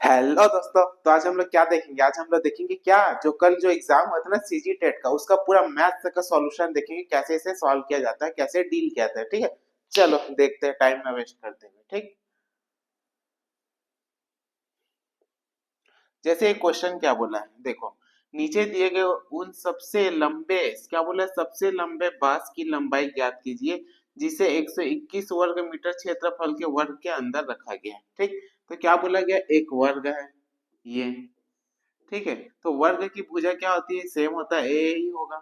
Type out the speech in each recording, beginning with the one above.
Hello दोस्तों। तो आज हम लोग क्या देखेंगे? आज हम लोग देखेंगे क्या जो कल जो एग्जाम हुआ था ना सीजी टेट का, उसका पूरा मैथ्स का सॉल्यूशन देखेंगे, कैसे इसे सॉल्व किया जाता है, कैसे डील किया जाता है। ठीक है, चलो देखते हैं, टाइम ना वेस्ट करते हुए। ठीक, जैसे एक क्वेश्चन क्या बोला है देखो, नीचे दिए गए उन सबसे लंबे, क्या बोला है, सबसे लंबे बांस की लंबाई ज्ञात कीजिए जिसे 121 वर्ग मीटर क्षेत्रफल के वर्ग के अंदर रखा गया है। ठीक, तो क्या बोला गया, एक वर्ग है ये। ठीक है, तो वर्ग की भुजा क्या होती है, सेम होता है, ए ही होगा।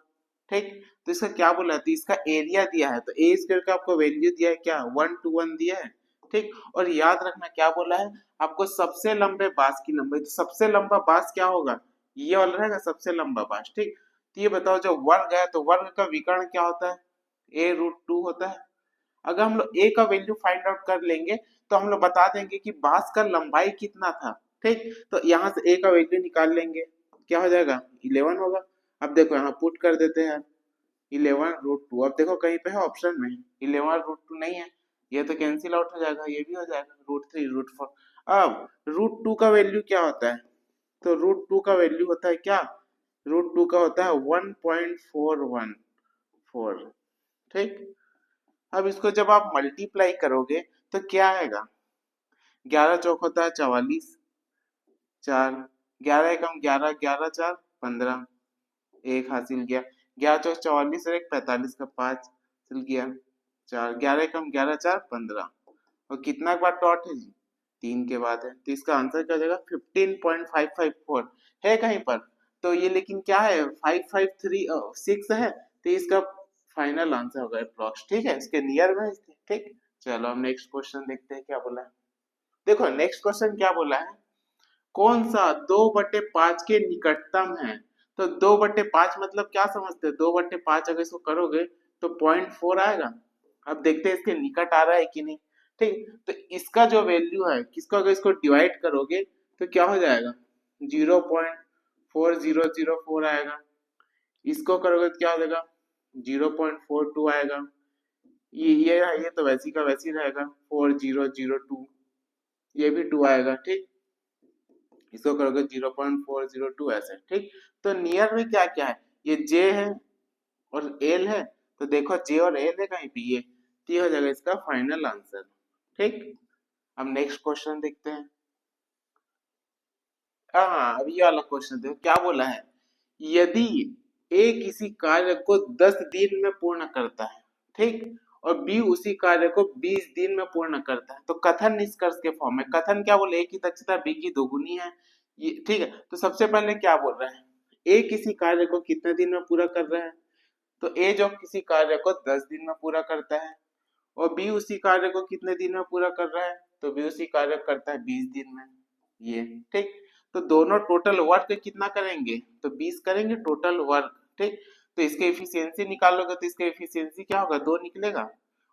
ठीक, तो इसका क्या बोला है, तो इसका एरिया दिया है, तो ए स्क्वायर का आपको वैल्यू दिया है क्या, 1 to 1 दिया है। ठीक, और याद रखना क्या बोला है आपको, सबसे लंबे बांस की लंबाई, तो सबसे लंबा बांस क्या होगा, ये वाला रहेगा सबसे लंबा बांस। ठीक, तो ये बताओ जो वर्ग है, तो वर्ग का विकर्ण क्या होता है, a√2 होता है। अगर हम लोग ए का वैल्यू फाइंड आउट कर लेंगे तो हम लोग बता देंगे कि बांस का लंबाई कितना था। ठीक, तो यहाँ से ए का वैल्यू निकाल लेंगे, क्या हो जाएगा, 11 होगा। अब देखो यहाँ पुट कर देते हैं, 11√2। अब देखो कहीं पे है ऑप्शन में 11√2 नहीं है, ये तो कैंसिल आउट हो जाएगा, ये भी हो जाएगा, √3 √4। अब √2 का वैल्यू क्या होता है, तो √2 का वैल्यू होता है क्या, √2 का होता है 1.414। ठीक, अब इसको जब आप मल्टीप्लाई करोगे तो क्या आएगा, 11 चौक होता है 44, 4, 11 एकम 11, 11 4 15, एक हासिल किया। 11 चौक 44 और एक 45 का 5 हासिल किया, 4, 11 एकम 11 4 15। और कितना के बाद डॉट है जी, 3 के बाद है, तो इसका आंसर क्या हो जाएगा, 15.554 है कहीं पर। तो ये लेकिन क्या है, 5536 है, तो इसका फाइनल आंसर होगा अप्रोक्स। ठीक है, इसके नियर में इसके। ठीक, चलो हम नेक्स्ट क्वेश्चन देखते हैं क्या बोला है। देखो नेक्स्ट क्वेश्चन क्या बोला है, कौन सा 2/5 के निकटतम है। तो 2/5 मतलब क्या समझते हैं, 2/5 अगर इसको करोगे तो 0.4 आएगा। अब देखते हैं इसके निकट आ रहा है कि नहीं। ठीक, तो इसका जो वैल्यू है, किसको अगर इसको डिवाइड करोगे तो क्या हो जाएगा, 0.4004 आएगा। इसको करोगे तो क्या हो जाएगा, 0.42 आएगा। ये तो वैसी का वैसी रहेगा, 4002, ये भी 2 आएगा। ठीक, इसको करोगे 0.402 ऐसे। ठीक, तो नियर में क्या क्या है, ये जे है और एल है, तो देखो जे और एल है कहीं पे, ये तो ये हो जाएगा इसका फाइनल आंसर। ठीक, अब नेक्स्ट क्वेश्चन देखते हैं। हाँ, अब ये वाला क्वेश्चन देखो क्या बोला है, यदि ए किसी कार्य को 10 दिन में पूर्ण करता है, ठीक, और बी उसी कार्य को 20 दिन में पूर्ण करता है, तो कथन निष्कर्ष के फॉर्म में, कथन क्या बोले, ए की दक्षता बी की दोगुनी है। ये ठीक है, तो सबसे पहले क्या बोल रहा है, ए किसी कार्य को कितने दिन में पूरा कर रहा है, तो ए जो किसी कार्य को 10 दिन में पूरा करता है, और बी उसी कार्य को कितने दिन में पूरा कर रहा है, तो बी उसी कार्य को करता है 20 दिन में। ये ठीक, तो दोनों टोटल वर्क कितना करेंगे, तो 20 करेंगे टोटल वर्क। ठीक, तो इसके एफिशिएंसी निकालोगे तो इसका एफिशिएंसी क्या होगा, 2 निकलेगा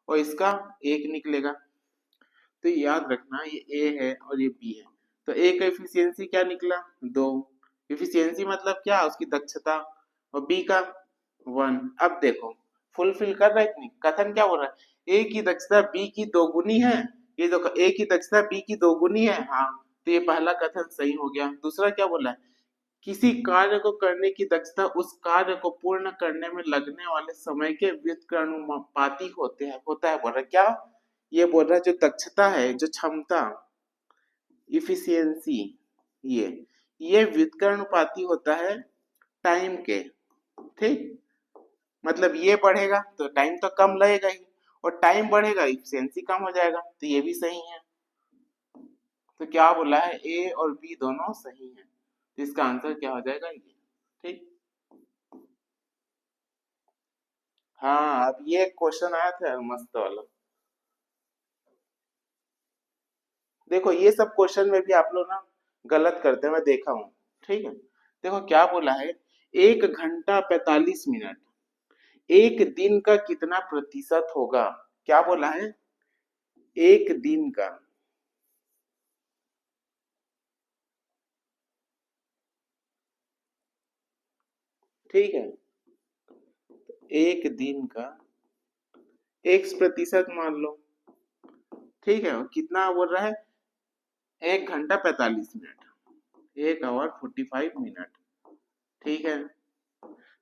और इसका 1 निकलेगा। तो याद रखना ये ए है और ये बी है, तो ए का एफिशिएंसी क्या निकला, 2। एफिशिएंसी मतलब क्या, उसकी दक्षता, और बी का 1। अब देखो फुलफिल कर रहा है कि नहीं, कथन क्या बोल रहा है, ए की दक्षता बी की दोगुनी है। ये देखो ए की दक्षता बी की दोगुनी है, हाँ, तो ये पहला कथन सही हो गया। दूसरा क्या बोला है, किसी कार्य को करने की दक्षता उस कार्य को पूर्ण करने में लगने वाले समय के व्युत्क्रमानुपाती होता है बोल रहा है क्या, ये बोल रहा है जो दक्षता है, जो क्षमता, इफिशियंसी, ये व्युत्क्रमानुपाती होता है टाइम के। ठीक, मतलब ये बढ़ेगा तो टाइम तो कम लगेगा ही, और टाइम बढ़ेगा इफिशियंसी कम हो जाएगा, तो ये भी सही है। तो क्या बोला है, ए और बी दोनों सही है, तो इसका आंसर क्या हो जाएगा, ये। ठीक, हाँ, अब ये क्वेश्चन आया था मस्त वाला। देखो ये सब क्वेश्चन में भी आप लोग ना गलत करते हैं, मैं देखा हूँ। ठीक है, देखो क्या बोला है, 1 घंटा 45 मिनट एक दिन का कितना प्रतिशत होगा, क्या बोला है, एक दिन का। ठीक है, एक दिन का X% मान लो। ठीक है, और कितना बोल रहा है, 1 घंटा 45 मिनट, 1 आवर 45 मिनट, ठीक है।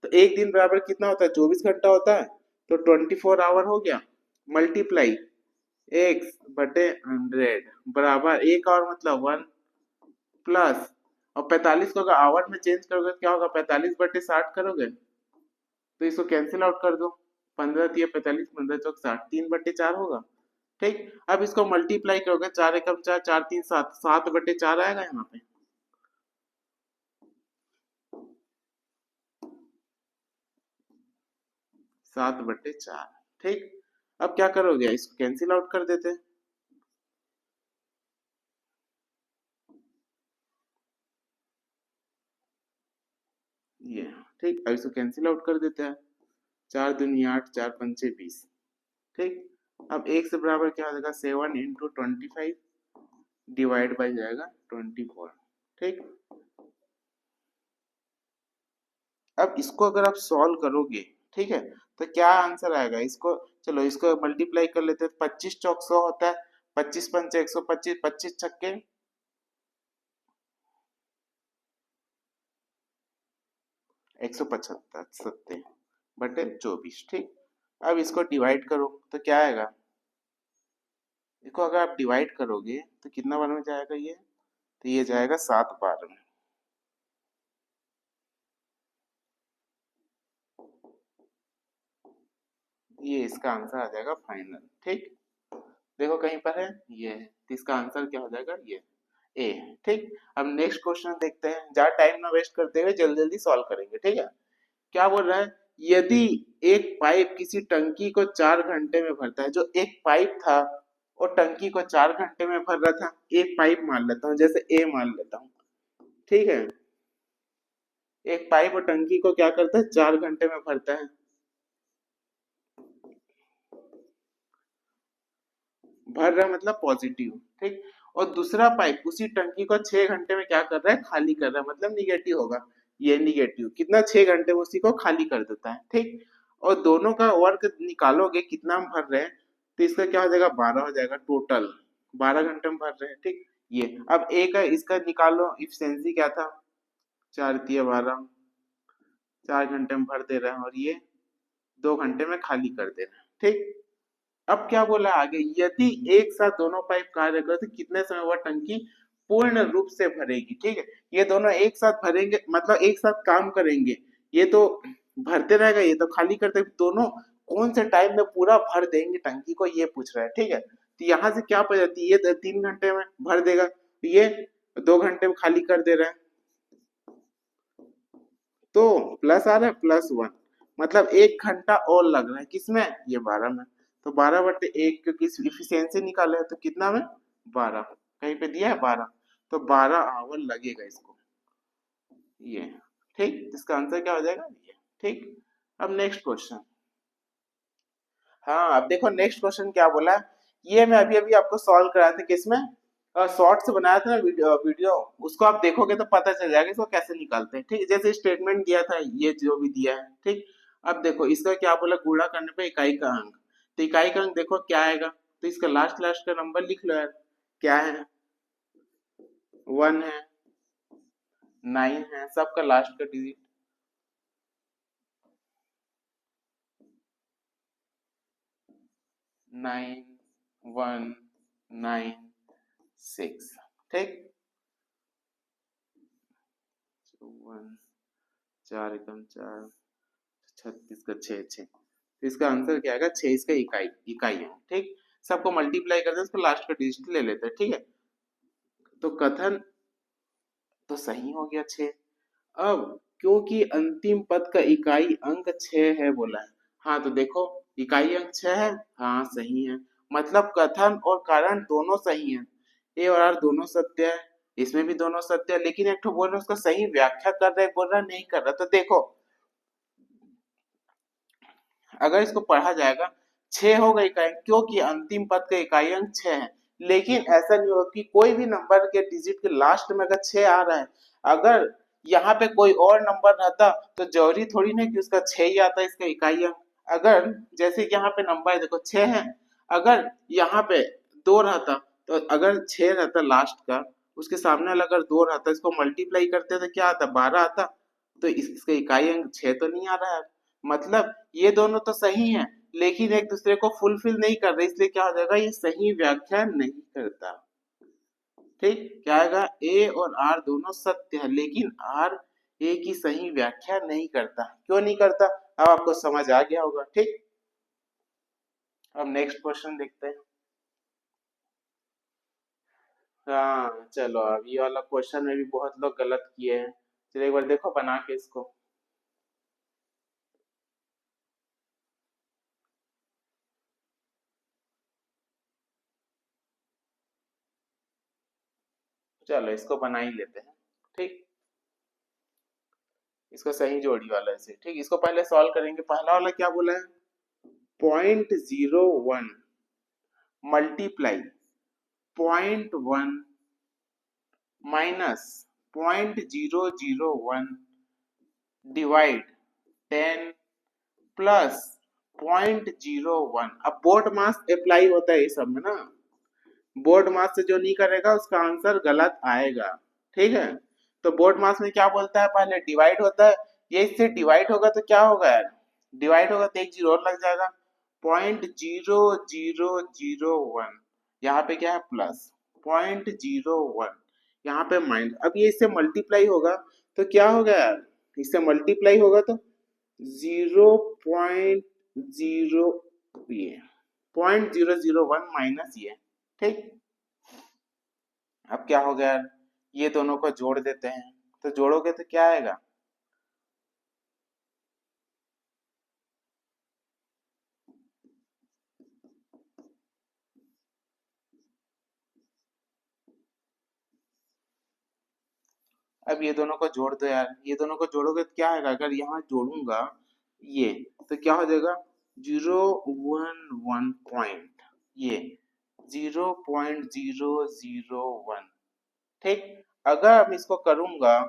तो एक दिन बराबर कितना होता है, 24 घंटा होता है, तो 24 आवर हो गया, मल्टीप्लाई एक्स बटे 100 बराबर 1 आवर मतलब 1 प्लस, और 45 को अगर आवर में चेंज करोगे तो क्या होगा, 45 बटे 60 करोगे तो इसको कैंसिल आउट कर दो, 15 दिया 45, 15 चौक 60, 3 बटे 4 होगा, ठीक। अब इसको मल्टीप्लाई करोगे, 4 एकम 4, 4 3 7, 7 बटे 4 आएगा यहाँ पे, 7 बटे 4, ठीक। अब क्या करोगे, इसको कैंसिल आउट कर देते हैं, ये, ठीक। अब इसको कैंसिल आउट कर देते हैं, 4 दूनी 8, 4 पंचे 20, ठीक। अब एक से बराबर क्या हो जाएगा, 7 इंटू 25 डिवाइड बाई जाएगा 24, ठीक। अब इसको अगर आप सॉल्व करोगे, ठीक है, तो क्या आंसर आएगा, इसको चलो इसको मल्टीप्लाई कर लेते हैं, 25 चौक 100 होता है, 25 पंचे 125, 25 छक्के 175 बटे 24, ठीक। अब इसको डिवाइड करो तो क्या आएगा, इसको अगर आप डिवाइड करोगे तो कितना बार में जाएगा ये, तो ये जाएगा 7 बार में, ये इसका आंसर आ जाएगा फाइनल, ठीक। देखो कहीं पर है ये है, तो इसका आंसर क्या हो जाएगा, ये ए, ठीक। अब नेक्स्ट क्वेश्चन देखते हैं, ज्यादा टाइम ना वेस्ट करते हुए जल्दी जल्दी सॉल्व करेंगे, ठीक है। क्या बोल रहा है, यदि एक पाइप किसी टंकी को 4 घंटे में भरता है, जो एक पाइप था वो टंकी को 4 घंटे में भर रहा था, एक पाइप मान लेता हूँ, जैसे ए मान लेता हूँ, ठीक है। एक पाइप और टंकी को क्या करता है, 4 घंटे में भरता है, भर रहा है मतलब पॉजिटिव, ठीक। और दूसरा पाइप उसी टंकी को 6 घंटे में क्या कर रहा है, खाली कर रहा है, मतलब निगेटिव होगा, ये निगेटिव कितना, 6 घंटे में उसी को खाली कर देता है, ठीक। और दोनों का वर्क निकालोगे कितना हम भर रहे हैं, तो इसका क्या हो जाएगा, 12 हो जाएगा, टोटल 12 घंटे में भर रहे हैं, ठीक। ये अब ए का इसका निकालो, इफिशिएंसी क्या था, 4 तिया 12, 4 घंटे में भर दे रहा है, और ये 2 घंटे में खाली कर दे रहा है, ठीक। अब क्या बोला आगे, यदि एक साथ दोनों पाइप कार्य करते तो कितने समय वह टंकी पूर्ण रूप से भरेगी, ठीक है। ये दोनों एक साथ भरेंगे मतलब एक साथ काम करेंगे, ये तो भरते रहेगा, ये तो खाली करते, दोनों कौन से टाइम में पूरा भर देंगे टंकी को, ये पूछ रहा है, ठीक है। तो यहाँ से क्या पता जाती है, ये 3 घंटे में भर देगा, ये 2 घंटे में खाली कर दे रहा है, तो प्लस आ रहा है +1, मतलब 1 घंटा और लग रहा है, किसमें, ये 12 में, तो 12 बटे 1, क्योंकि इफिशियंसी निकाले है तो कितना में 12, कहीं पे दिया है 12, तो 12 आवर लगेगा इसको, ये, ठीक। इसका आंसर क्या हो जाएगा, ये, ठीक। अब नेक्स्ट क्वेश्चन, हाँ अब देखो नेक्स्ट क्वेश्चन क्या बोला है, ये मैं अभी अभी आपको सॉल्व कराया था, किसमें, शॉर्ट से बनाया था ना वीडियो, उसको आप देखोगे तो पता चल जाएगा इसको कैसे निकालते हैं, ठीक। जैसे स्टेटमेंट दिया था, ये जो भी दिया है, ठीक। अब देखो इसका क्या बोला, गुणा करने पे इकाई का अंक, तो इकाई का अंक देखो क्या आएगा, तो इसका लास्ट लास्ट का नंबर लिख लो यार, क्या है, 1 है, 9 है, सबका लास्ट का डिजिट 9196, ठीक। 4 एकम 4, 36 का 6 6, तो इसका आंसर क्या आएगा, 6 इसका इकाई इकाई है, ठीक। सबको मल्टीप्लाई करते हैं, उसको लास्ट का डिजिट ले लेते हैं, ठीक है। तो कथन तो सही हो गया 6। अब क्योंकि अंतिम पद का इकाई अंक 6 है बोला है, हाँ तो देखो इकाई अंक 6 है, हाँ सही है, मतलब कथन और कारण दोनों सही है, ए और आर दोनों सत्य है, इसमें भी दोनों सत्य है, लेकिन एक तो बोल रहा है उसका सही व्याख्या कर रहा है, बोल रहा नहीं कर रहा, तो देखो अगर इसको पढ़ा जाएगा, 6 होगा इकाई, क्योंकि अंतिम पद का इकाई अंक 6 है, लेकिन ऐसा नहीं होगा कि कोई भी नंबर के डिजिट के लास्ट में अगर 6 आ रहा है, अगर यहाँ पे कोई और नंबर रहता तो जरूरी थोड़ी ना कि उसका 6 ही आता इसका इकाई अंक, अगर जैसे यहाँ पे नंबर देखो 6 है, अगर यहाँ पे 2 रहता तो अगर 6 रहता लास्ट का, उसके सामने वाला अगर 2 रहता, इसको मल्टीप्लाई करते तो क्या आता, 12 आता। तो इसका इकाई अंक 6 तो नहीं आ रहा है। मतलब ये दोनों तो सही है, लेकिन एक दूसरे को फुलफिल नहीं कर रहे, इसलिए क्या हो जाएगा, ये सही व्याख्या नहीं करता। ठीक, क्या आएगा, ए और आर दोनों सत्य है, लेकिन आर ए की सही व्याख्या नहीं करता। क्यों नहीं करता, अब आपको समझ आ गया होगा। ठीक, अब नेक्स्ट क्वेश्चन देखते हैं। हाँ चलो, अब ये वाला क्वेश्चन में भी बहुत लोग गलत किए हैं। चलो एक बार देखो बना के इसको। चलो इसको बना ही लेते हैं। ठीक, इसको सही जोड़ी वाला है से। ठीक, इसको पहले सॉल्व करेंगे। पहला वाला क्या बोला है, 0.01 मल्टीप्लाई 0.1 माइनस 0.001 डिवाइड 10 प्लस 0.01। अब बोर्ड मास अप्लाई होता है ये सब में ना, बोर्ड मास से जो नहीं करेगा उसका आंसर गलत आएगा। ठीक है, तो बोर्ड मास में क्या बोलता है, पहले डिवाइड होता है, ये इससे डिवाइड होगा तो क्या होगा यार, डिवाइड होगा तो एक जीरो और लग जाएगा, 0.0001, यहाँ पे क्या है प्लस 0.01, यहाँ पे माइनस। अब ये इससे मल्टीप्लाई होगा तो क्या होगा यार, इससे मल्टीप्लाई होगा तो 0.0, ये 0.001 माइनस ये। ठीक, अब क्या हो गया, ये दोनों को जोड़ देते हैं, तो जोड़ोगे तो क्या आएगा, अब ये दोनों को जोड़ दो यार, ये दोनों को जोड़ोगे तो क्या आएगा, अगर यहाँ जोड़ूंगा ये तो क्या हो जाएगा, 0.1 पॉइंट, ये 0.001। ठीक, अगर मैं इसको करूंगा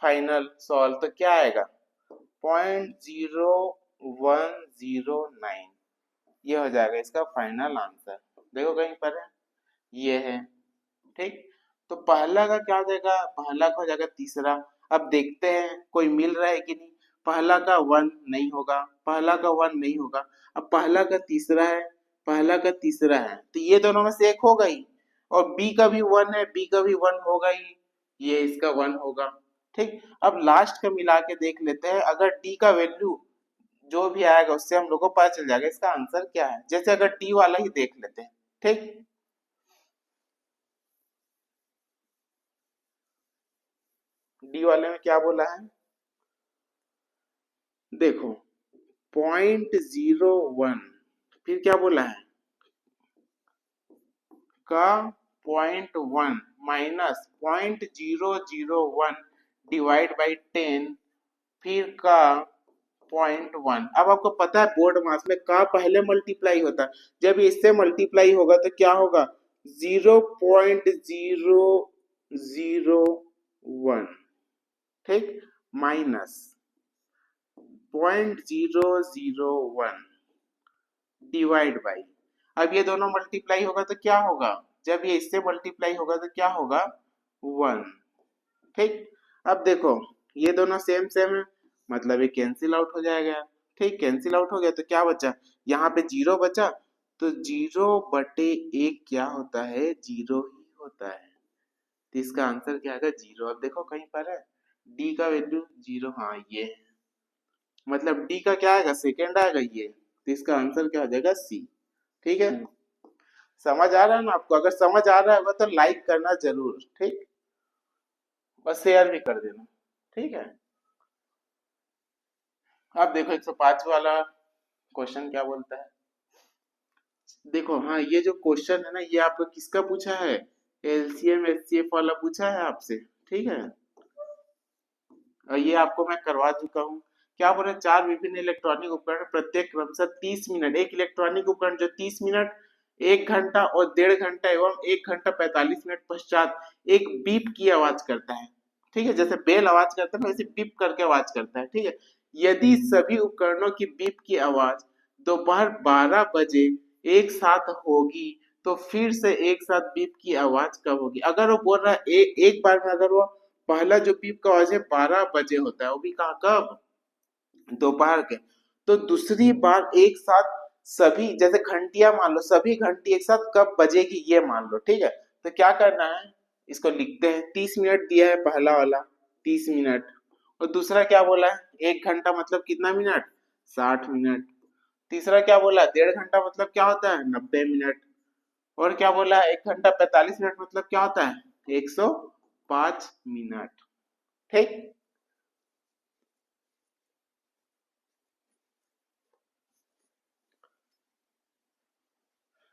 फाइनल सॉल्व तो क्या आएगा, 0.0109, ये हो जाएगा इसका फाइनल आंसर। देखो कहीं पर है, ये है। ठीक, तो पहला का क्या हो जाएगा, पहला का हो जाएगा तीसरा। अब देखते हैं कोई मिल रहा है कि नहीं, पहला का 1 नहीं होगा, पहला का 1 नहीं होगा। अब पहला का तीसरा है, पहला का तीसरा है, तो ये दोनों में से एक होगा ही, और बी का भी 1 है, बी का भी 1 होगा ही, ये इसका 1 होगा। ठीक, अब लास्ट का मिला के देख लेते हैं, अगर डी का वैल्यू जो भी आएगा उससे हम लोग को पता चल जाएगा इसका आंसर क्या है। जैसे अगर टी वाला ही देख लेते हैं। ठीक, डी वाले में क्या बोला है, देखो 0.01, फिर क्या बोला है, का 0.1 माइनस 0.001 डिवाइड बाई 10, फिर का 0.1। अब आपको पता है बोर्ड मास में का पहले मल्टीप्लाई होता है, जब इससे मल्टीप्लाई होगा तो क्या होगा, 0.001। ठीक, माइनस 0.001 डिवाइड बाई, अब ये दोनों मल्टीप्लाई होगा तो क्या होगा, जब ये इससे मल्टीप्लाई होगा तो क्या होगा, 1। ठीक, अब देखो ये दोनों सेम सेम है, मतलब ये कैंसिल आउट हो जाएगा। ठीक, कैंसिल आउट हो गया तो क्या बचा, यहाँ पे 0 बचा, तो 0/1 क्या होता है, 0 ही होता है, तो इसका आंसर क्या आएगा, 0। अब देखो कहीं पर है, डी का वैल्यू 0, हाँ ये है, मतलब डी का क्या आएगा, सेकेंड आएगा ये, तो इसका आंसर क्या हो जाएगा, सी। ठीक है, समझ आ रहा है ना आपको, अगर समझ आ रहा होगा तो लाइक करना जरूर। ठीक, बस शेयर भी कर देना। ठीक है, अब देखो 105 वाला क्वेश्चन क्या बोलता है, देखो हाँ ये जो क्वेश्चन है ना, ये आपको किसका पूछा है, एलसीएम एचसीएफ वाला पूछा है आपसे। ठीक है, और ये आपको मैं करवा चुका हूँ। क्या बोल रहे, 4 विभिन्न इलेक्ट्रॉनिक उपकरण प्रत्येक क्रमशः 30 मिनट, एक इलेक्ट्रॉनिक उपकरण जो 30 मिनट, 1 घंटा और 1.5 घंटा एवं 1 घंटा 45 मिनट पश्चात एक बीप की आवाज करता है। ठीक है, जैसे बेल आवाज करता है वैसे बीप करके आवाज करता है। ठीक है, यदि सभी उपकरणों की बीप की आवाज दोपहर 12 बजे एक साथ होगी तो फिर से एक साथ बीप की आवाज कब होगी? अगर वो बोल रहा है एक बार में, अगर वो पहला जो बीप का आवाज है 12 बजे होता है, वो भी कहाँ कब? दोपहर के। तो दूसरी बार एक साथ सभी, जैसे घंटियां मान लो, सभी घंटी एक साथ कब बजेगी ये मान लो, ठीक है। तो क्या करना है, इसको लिखते हैं। 30 मिनट दिया है पहला वाला, 30 मिनट। और दूसरा क्या बोला है, 1 घंटा मतलब कितना मिनट, 60 मिनट। तीसरा क्या बोला, 1.5 घंटा मतलब क्या होता है, 90 मिनट। और क्या बोला है, 1 घंटा 45 मिनट मतलब क्या होता है, 105 मिनट। ठीक।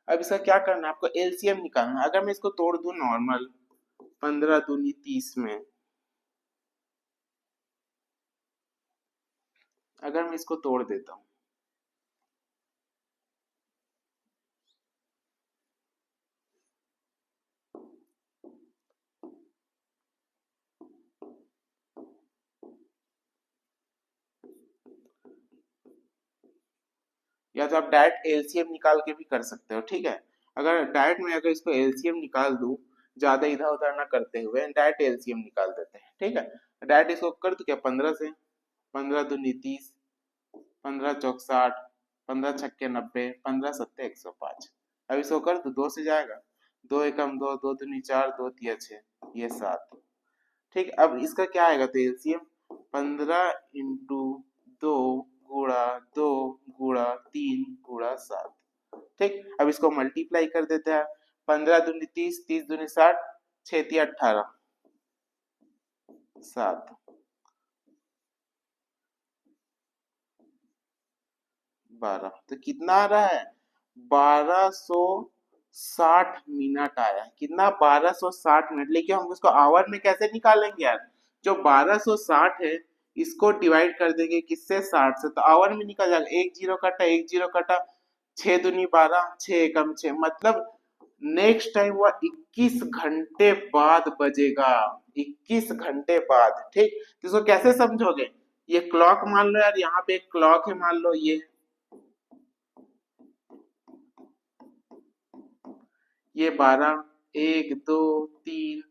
अब इसका क्या करना है, आपको एलसीएम निकालना है। अगर मैं इसको तोड़ दूं नॉर्मल, 15 दूनी 30 में, अगर मैं इसको तोड़ देता हूँ, या तो आप डायरेक्ट एलसीएम निकाल के भी कर सकते हो, ठीक है। अगर डायरेक्ट में अगर इसको एलसीएम निकाल दूं, ज्यादा इधर उधर ना करते हुए डायरेक्ट एलसीएम निकाल देते हैं, ठीक है। डायरेक्ट इसको कर दो क्या, 15 से, 15 दूनी 30, 15 चौक 60, 15 छक्के 90, 15 सत्ते 105। अब इसको कर दो, 2 से जाएगा, 2 एकम 2, 2 दूनी 4, 2 तिया 6, ये 7। ठीक। अब इसका क्या आएगा, तो एलसीएम 15 × 2 × 2 × 3 × 7। ठीक। अब इसको मल्टीप्लाई कर देते हैं, 15 दूनी 30, 30 दूनी 60, 6 तिया 18, 7, 12। तो कितना आ रहा है, 1260 मिनट आया है। कितना, 1260 मिनट। लेकिन हम उसको आवर में कैसे निकालेंगे यार, जो 1260 है इसको डिवाइड कर देंगे किससे, 60 से, तो आवर में निकल जाएगा। एक जीरो कटा, एक जीरो कटा, 6 दूनी 12, 6 एकम 6, मतलब नेक्स्ट टाइम वह 21 घंटे बाद बजेगा, 21 घंटे बाद। ठीक। तो इसको कैसे समझोगे, ये क्लॉक मान लो यार, यहाँ पे एक क्लॉक है मान लो, ये 12, 1 2 3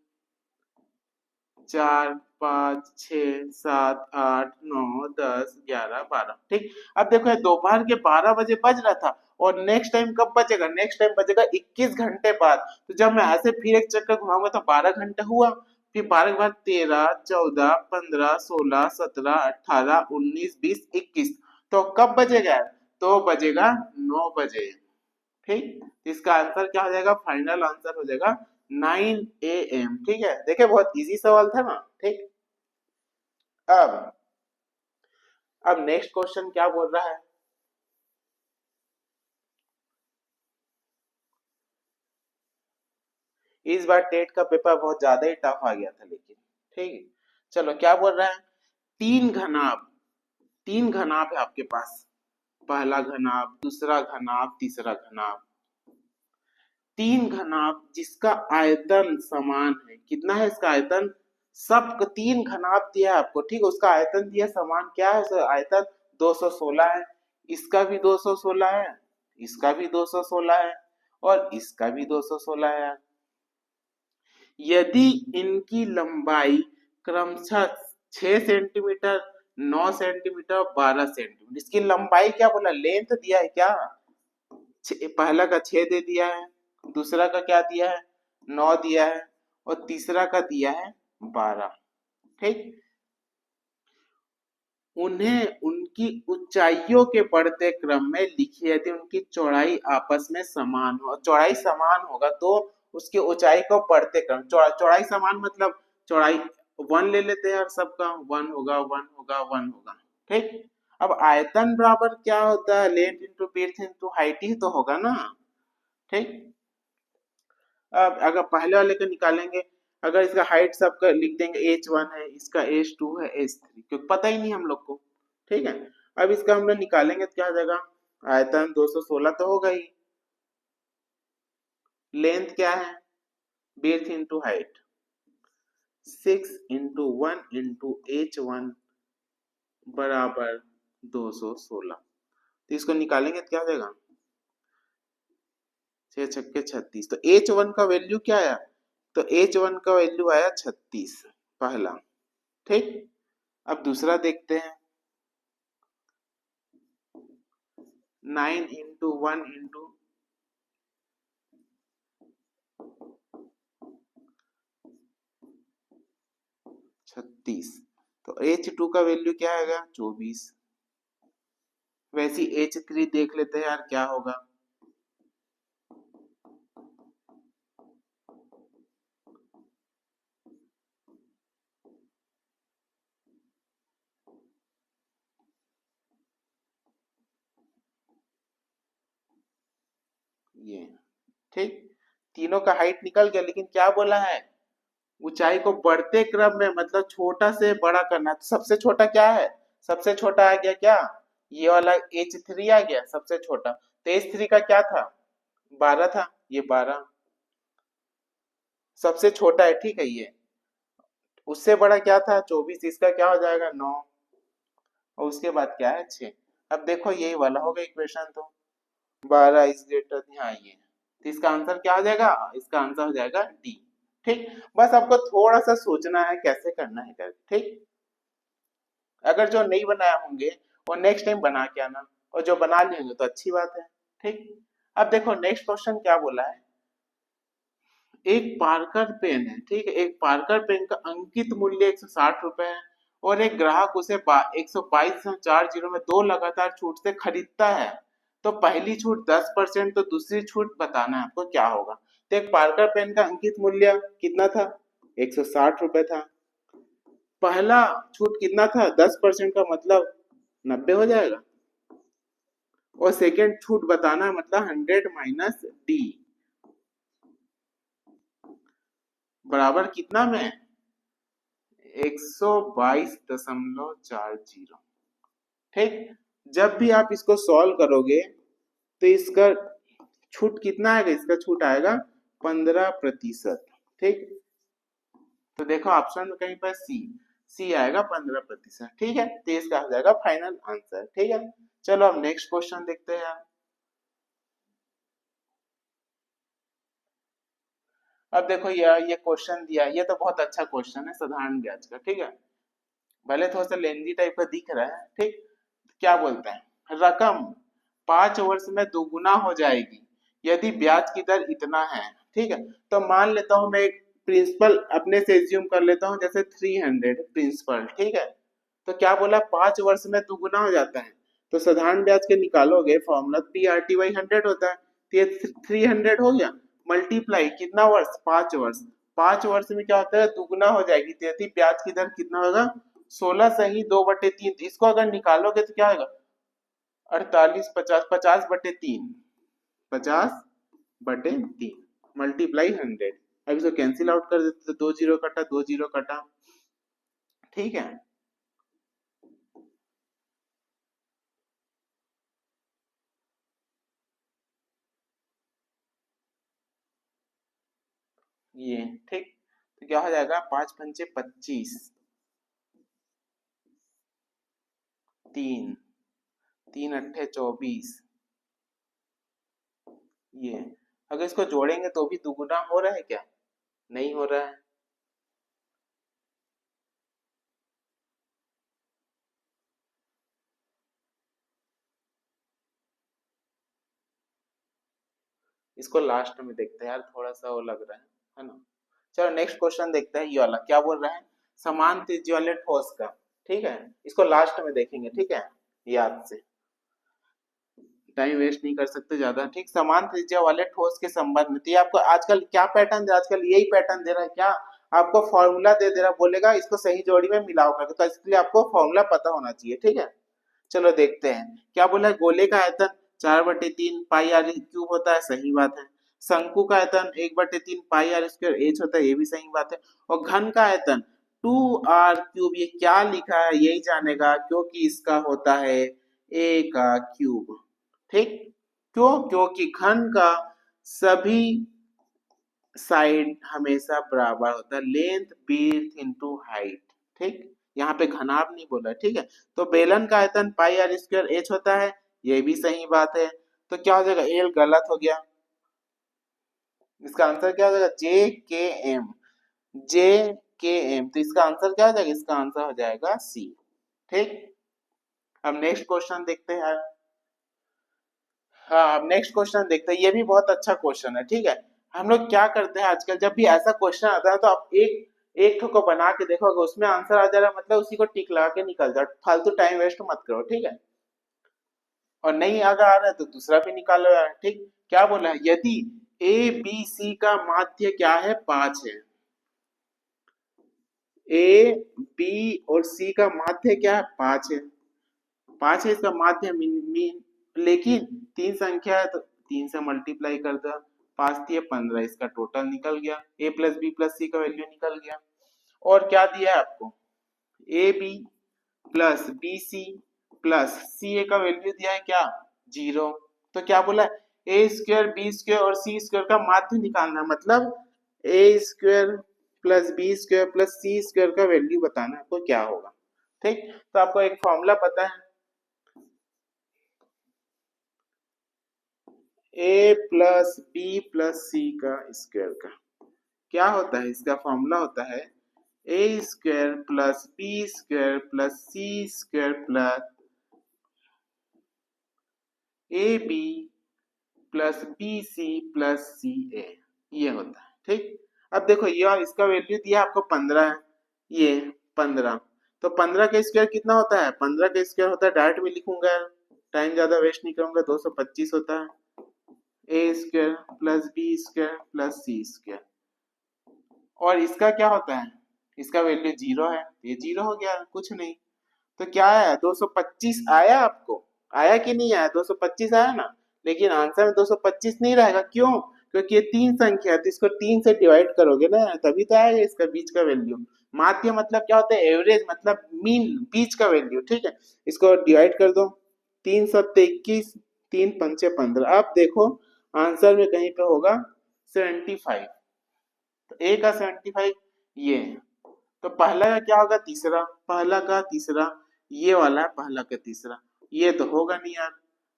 4 5 6 7 8 9 10 11 12। ठीक। अब देखो ये दोपहर के 12 बजे बज रहा था, और नेक्स्ट टाइम कब बजेगा, नेक्स्ट टाइम बजेगा 21 घंटे बाद। तो जब मैं ऐसे फिर एक चक्कर घुमाऊंगा तो 12 घंटे हुआ, फिर 12 के बाद 13 14 15 16 17 18 19 20 21। तो कब बजेगा, तो बजेगा 9 बजे। ठीक। तो इसका आंसर क्या हो जाएगा, फाइनल आंसर हो जाएगा 9 AM। ठीक है, देखिए बहुत इजी सवाल था ना। ठीक। अब अब नेक्स्ट क्वेश्चन क्या बोल रहा है, इस बार टेट का पेपर बहुत ज्यादा ही टफ आ गया था लेकिन। ठीक है। चलो क्या बोल रहा है, तीन घनाभ, तीन घनाभ है आपके पास, पहला घनाभ, दूसरा घनाभ, तीसरा घनाभ। तीन घनाभ जिसका आयतन समान है, कितना है इसका आयतन, सब तीन घनाभ दिया है आपको, ठीक है। उसका आयतन दिया समान, क्या है उसका आयतन, 216 है। इसका भी 216 है, इसका भी 216 है, और इसका भी 216 है। यदि इनकी लंबाई क्रमशः 6 सेंटीमीटर, 9 सेंटीमीटर, 12 सेंटीमीटर, इसकी लंबाई क्या बोला, लेंथ दिया है क्या, पहला का 6 दे दिया है, दूसरा का क्या दिया है, 9 दिया है, और तीसरा का दिया है 12। ठीक। उन्हें उनकी ऊंचाइयों के बढ़ते क्रम में लिखिए। यदि उनकी चौड़ाई आपस में समान हो, चौड़ाई समान होगा तो उसकी ऊंचाई को बढ़ते क्रम, चौड़ाई समान मतलब चौड़ाई 1 ले लेते हैं, और सबका 1 होगा, 1 होगा, 1 होगा। ठीक। अब आयतन बराबर क्या होता है, length into width into height ही तो होगा ना। ठीक। अब अगर पहले वाले का निकालेंगे, अगर इसका हाइट सबका लिख देंगे, h1 है, इसका h2 है, h3, क्योंकि पता ही नहीं हम लोग को। ठीक है। अब इसका हम लोग निकालेंगे तो क्या हो जाएगा, आयतन 216 तो होगा ही, लेंथ क्या है, विड्थ इंटू हाइट, 6 × 1 × h1 बराबर 216। तो इसको निकालेंगे तो क्या हो जाएगा, 6 छक्के 36, तो H1 का वैल्यू क्या आया? तो H1 का वैल्यू आया 36 पहला। ठीक, अब दूसरा देखते हैं। 9 इंटू 1 इंटू 36, तो H2 का वैल्यू क्या आएगा? 24। वैसे H3 देख लेते हैं यार क्या होगा। ये ठीक, तीनों का हाइट निकल गया, लेकिन क्या बोला है? ऊंचाई को बढ़ते क्रम में, मतलब छोटा से बड़ा करना। तो सबसे छोटा क्या है? सबसे छोटा आ गया क्या? ये वाला H3 आ गया सबसे छोटा। तो H3 का क्या था? 12 था, ये 12 सबसे छोटा है। ठीक है, ये उससे बड़ा क्या था? 24, इसका क्या हो जाएगा? 9। और उसके बाद क्या है? 6। अब देखो यही वाला होगा इक्वेशन, तो 12 इज ग्रेटर, हाँ ये। तो इसका आंसर क्या हो जाएगा? इसका आंसर हो जाएगा डी। ठीक, बस आपको थोड़ा सा सोचना है कैसे करना है करके। ठीक, अगर जो नहीं बनाया होंगे वो नेक्स्ट टाइम बना के आना, और जो बना लिए होंगे तो अच्छी बात है। ठीक, अब देखो नेक्स्ट क्वेश्चन क्या बोला है। एक पार्कर पेन है, ठीक है, एक पार्कर पेन का अंकित मूल्य 160 रुपए है, और एक ग्राहक उसे 122.40 में दो लगातार छूट से खरीदता है। तो पहली छूट 10%, तो दूसरी छूट बताना है आपको क्या होगा। तो एक पार्कर पेन का अंकित मूल्य कितना था? 160 रुपए था। पहला छूट कितना था? 10% का मतलब 90 हो जाएगा। और सेकेंड छूट बताना है, मतलब 100 माइनस डी बराबर कितना में? 122.40। ठीक, जब भी आप इसको सॉल्व करोगे तो इसका छूट कितना आएगा? इसका छूट आएगा 15%। ठीक, तो देखो ऑप्शन में कहीं पर सी आएगा 15%। ठीक है, तो इसका हो जाएगा फाइनल आंसर। ठीक है, चलो अब नेक्स्ट क्वेश्चन देखते हैं। अब देखो ये क्वेश्चन दिया है, ये तो बहुत अच्छा क्वेश्चन है साधारण ब्याज का। ठीक है, भले थोड़ा सा लेंदी टाइप का दिख रहा है। ठीक, क्या बोलते हैं? रकम 5 वर्ष में दोगुना हो जाएगी यदि ब्याज की दर इतना है। ठीक है, तो मान लेता हूं मैं एक प्रिंसिपल अपने से एज्यूम कर लेता हूं, जैसे 300 प्रिंसिपल। ठीक है, तो क्या बोला? 5 वर्ष में दोगुना हो जाता है। तो साधारण ब्याज के निकालोगे फॉर्मूला PRT/100 होता है। तो ये 300 हो गया, मल्टीप्लाई कितना वर्ष? 5 वर्ष। 5 वर्ष में क्या होता है? दुगुना हो जाएगी, तो यदि ब्याज की दर कितना होगा? 16 सही 2/3। इसको अगर निकालोगे तो क्या होगा? 48 50 50/3, 50/3 मल्टीप्लाई 100। अब इसको कैंसिल आउट कर देते तो 2 जीरो कटा, 2 जीरो कटा। ठीक है, ये ठीक, तो क्या हो जाएगा? 5 पंचे 25, 3 3 अट्ठे 24। ये अगर इसको जोड़ेंगे तो भी दुगुना हो रहा है क्या? नहीं हो रहा है। इसको लास्ट में देखते हैं यार, थोड़ा सा वो लग रहा है ना। चलो नेक्स्ट क्वेश्चन देखते हैं। ये वाला क्या बोल रहा है? समान त्रिज्या वाले ठोस का। ठीक है, इसको लास्ट में देखेंगे। ठीक है, याद से, टाइम वेस्ट नहीं कर सकते ज्यादा। ठीक, समान त्रिज्या वाले ठोस के संबंध में, तो ये आपको आजकल क्या पैटर्न दे? आजकल यही पैटर्न दे रहा है क्या? आपको फॉर्मूला दे रहा, बोलेगा इसको सही जोड़ी में मिलाओ करके, तो इसलिए आपको फॉर्मूला पता होना चाहिए। ठीक है, चलो देखते हैं क्या बोला है। गोले का आयतन 4/3 पाई आर क्यूब होता है, सही बात है। शंकु का आयतन 1/3 पाई आर स्क्वायर एच होता है, ये भी सही बात है। और घन का आयतन 2r क्यूब, ये क्या लिखा है यही जानेगा, क्योंकि इसका होता है a का क्यूब। ठीक, क्यों? क्योंकि घन का सभी साइड हमेशा बराबर होता है, लेंथ विड्थ इनटू हाइट। ठीक, यहाँ पे घनाभ नहीं बोला। ठीक है, तो बेलन का आयतन पाई आर स्क्वायर एच होता है, ये भी सही बात है। तो क्या हो जाएगा? एल गलत हो गया। इसका आंसर क्या हो जाएगा, जे के एम, जे के एम। तो इसका आंसर क्या हो जाएगा, इसका आंसर हो जाएगा सी। ठीक, अब नेक्स्ट क्वेश्चन देखते हैं यार। हाँ, अब नेक्स्ट क्वेश्चन देखते हैं, ये भी बहुत अच्छा क्वेश्चन है। ठीक है, हम लोग क्या करते हैं आजकल, जब भी ऐसा क्वेश्चन आता है तो आप एक एक ठो को बना के देखो, अगर उसमें आंसर आ जा रहा है मतलब उसी को टिक लगा के निकल जाओ, फालतू टाइम वेस्ट मत करो। ठीक है, और नहीं अगर आ रहा है तो दूसरा भी निकालो यार। ठीक, क्या बोला है, यदि ए बी सी का माध्य क्या है, 5 है। ए बी और सी का माध्य क्या है, 5 है। 5 है इसका माध्य, लेकिन तीन संख्या है तो 3 से मल्टीप्लाई कर दो, 5 दिए 15, इसका टोटल निकल गया, A plus B plus C का वैल्यू निकल गया। और क्या दिया है आपको, A B plus B C plus C A का वैल्यू दिया है क्या, 0। तो क्या बोला, ए स्क्वायर बी स्क्वायर और सी स्क्वायर का माध्य निकालना है, मतलब a square plus b square plus c square का वैल्यू बताना है आपको क्या होगा। ठीक, तो आपको एक फॉर्मूला पता है, ए प्लस बी प्लस सी का स्क्वायर का क्या होता है, इसका फॉर्मूला होता है a square plus b square plus c square plus a B plus B C plus C a, ये होता है। ठीक, अब देखो ये इसका वैल्यू दिया आपको 15 है, ये 15, तो 15 का स्क्वायर कितना होता है, 15 का स्क्वायर होता है, डायरेक्ट भी लिखूंगा, टाइम ज्यादा वेस्ट नहीं करूंगा, 225 होता है, a square plus b square plus c square. और इसका क्या होता है, इसका वैल्यू 0 है, ये 0 हो गया, कुछ नहीं। तो क्या आया, 225 आया आपको, आया कि नहीं आया, 225 आया ना। लेकिन आंसर में 225 नहीं रहेगा, क्यों, क्योंकि ये तीन संख्या है तो इसको 3 से डिवाइड करोगे ना, तभी तो आएगा इसका बीच का वैल्यू। माध्य मतलब क्या होता है, एवरेज मतलब मीन, बीच का वैल्यू। ठीक है, इसको डिवाइड कर दो, 3 सत्ते 21, 3 पंचे 15। अब देखो आंसर में कहीं पे होगा 75, तो ए का 75 ये है। तो पहला का क्या होगा, तीसरा, पहला का तीसरा, ये वाला है पहला का तीसरा, ये तो होगा नहीं यार,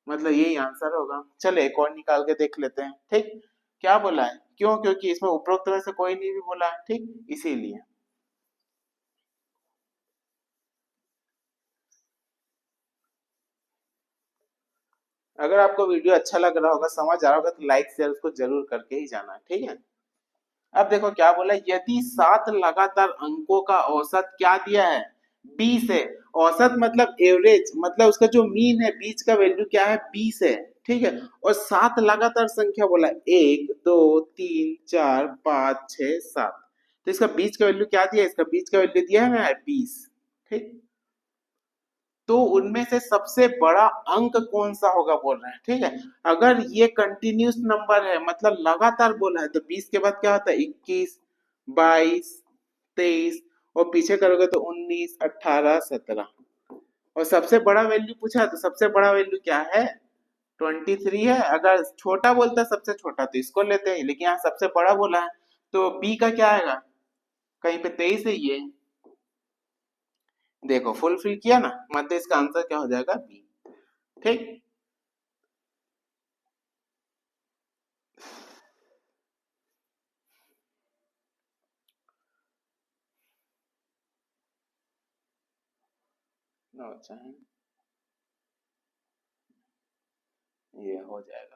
मतलब यही आंसर होगा। चलो एक और निकाल के देख लेते हैं। ठीक, क्या बोला है, क्यों, क्योंकि इसमें उपरोक्त में से कोई नहीं भी बोला है, ठीक, इसीलिए। अगर आपको वीडियो अच्छा लग रहा होगा, समझ आ रहा होगा, तो लाइक शेयर उसको जरूर करके ही जाना है। ठीक है, अब देखो क्या बोला, यदि 7 लगातार अंकों का औसत क्या दिया है, 20 है। औसत मतलब एवरेज, मतलब उसका जो मीन है, बीच का वैल्यू क्या है, 20 है। ठीक है, और 7 लगातार संख्या बोला, 1 2 3 4 5 6 7, तो इसका बीच का वैल्यू क्या दिया है, इसका बीच का वैल्यू दिया है ना 20। ठीक, तो उनमें से सबसे बड़ा अंक कौन सा होगा बोल रहे हैं। ठीक है, अगर ये कंटिन्यूस नंबर है, मतलब लगातार बोला है, तो 20 के बाद क्या होता है, 21 22 23, और पीछे करोगे तो 19 18 17, और सबसे बड़ा वैल्यू पूछा है, तो सबसे बड़ा वैल्यू क्या है, 23 है। अगर छोटा बोलता है सबसे छोटा तो इसको लेते हैं, लेकिन यहाँ सबसे बड़ा बोला है, तो बी का क्या आएगा, कहीं पे 23 है ये, देखो फुलफिल किया ना, मतलब इसका आंसर क्या हो जाएगा, बी। ठीक, नो चाहे ये हो जाएगा।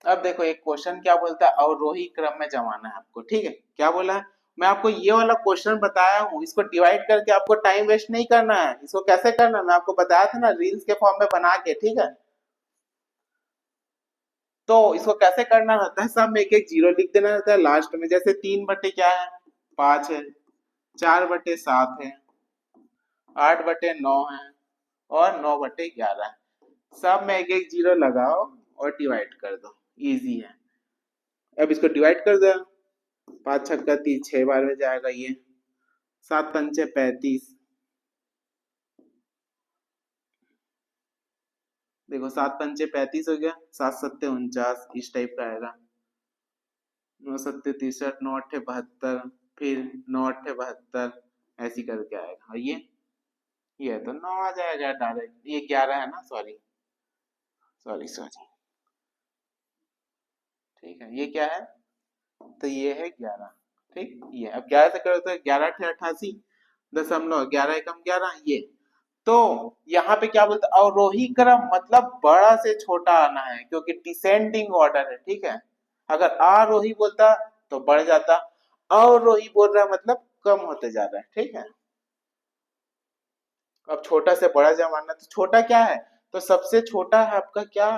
अब देखो एक क्वेश्चन क्या बोलता है, अवरोही क्रम में जमाना है आपको। ठीक है, क्या बोला है, मैं आपको ये वाला क्वेश्चन बताया हूँ, इसको डिवाइड करके आपको टाइम वेस्ट नहीं करना है। इसको कैसे करना है मैं आपको बताया था ना, रील्स के फॉर्म में बना के। ठीक है, तो इसको कैसे करना रहता है, सब में एक एक जीरो लिख देना रहता है लास्ट में, जैसे 3 बटे क्या है, 5 है, 4 बटे 7 है, 8 बटे 9 है, और 9 बटे 11 है। सब में एक एक जीरो लगाओ और डिवाइड कर दो, इजी है। अब इसको डिवाइड कर दो, 5 छक्का 30, 6 बार में जाएगा ये, 7 पंचे 35, देखो 7 पंचे 35 हो गया, 7 सत्ते 49, इस टाइप का आएगा, 9 सत्ते 63, 9 अट्ठे 72, फिर 9 अट्ठे 72, ऐसी करके आएगा। और ये ये तो 9 आ जाएगा डायरेक्ट, ये 11 है ना, सॉरी सॉरी सॉरी, ठीक है, ये क्या है, तो ये है 11, ठीक, ये अब 11 से करो तो 11 × 88 दशमलव 11 × 11 ये। तो यहाँ पे क्या बोलते हैं, अवरोही क्रम मतलब बड़ा से छोटा आना है, क्योंकि डिसेंडिंग ऑर्डर है, ठीक है। अगर आरोही बोलता तो बढ़ जाता, अवरोही बोल रहा है मतलब कम होते जा रहा है, ठीक है। अब छोटा से बड़ा जमाना, तो छोटा क्या है, तो सबसे छोटा है आपका क्या,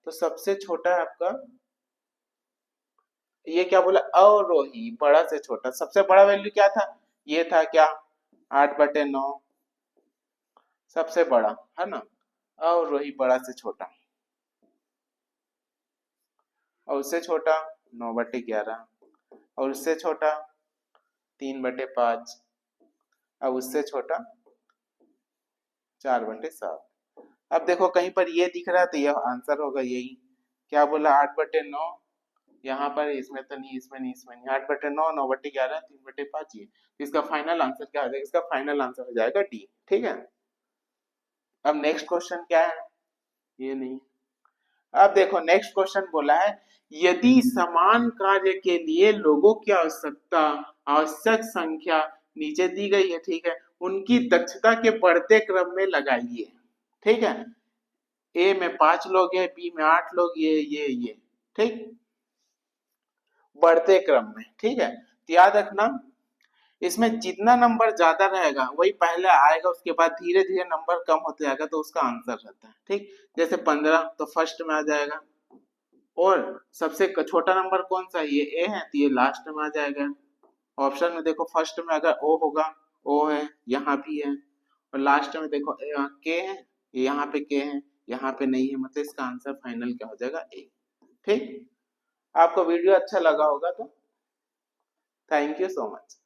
तो सबसे छोटा है आपका, ये क्या बोला, अवरोही बड़ा से छोटा, सबसे बड़ा वैल्यू क्या था, ये था क्या, 8/9 सबसे बड़ा है ना, अवरोही बड़ा से छोटा, और उससे छोटा 9/11, और उससे छोटा 3/5, अब उससे छोटा 4/7। अब देखो कहीं पर ये दिख रहा है तो यह आंसर होगा यही, क्या बोला, 8/9, यहाँ पर इसमें तो नहीं, इसमें नहीं, इसमें नहीं, 8/9, 9/11, 3/5 ये, तो इसका फाइनल आंसर क्या हो जाएगा, इसका फाइनल आंसर हो जाएगा डी, ठीक है। अब नेक्स्ट क्वेश्चन क्या है, ये नहीं, अब देखो नेक्स्ट क्वेश्चन बोला है, यदि समान कार्य के लिए लोगों की आवश्यकता आवश्यक संख्या नीचे दी गई है, ठीक है, उनकी दक्षता के बढ़ते क्रम में लगाइए, ठीक है, ए में 5 लोग है, बी में 8 लोग, ये, ठीक, बढ़ते क्रम में, ठीक है, तो याद रखना इसमें जितना नंबर ज्यादा रहेगा वही पहले आएगा, उसके बाद धीरे धीरे नंबर कम होते जाएगा, तो उसका आंसर रहता है, ठीक, जैसे 15 तो फर्स्ट में आ जाएगा, और सबसे छोटा नंबर कौन सा है, ये ए है, तो ये लास्ट में आ जाएगा। ऑप्शन में देखो फर्स्ट में अगर ओ होगा, ओ है, यहाँ भी है, और लास्ट में देखो के है, यहाँ पे के है, यहाँ पे नहीं है, मतलब इसका आंसर फाइनल क्या हो जाएगा, ए, ठीक। आपको वीडियो अच्छा लगा होगा तो थैंक यू सो मच।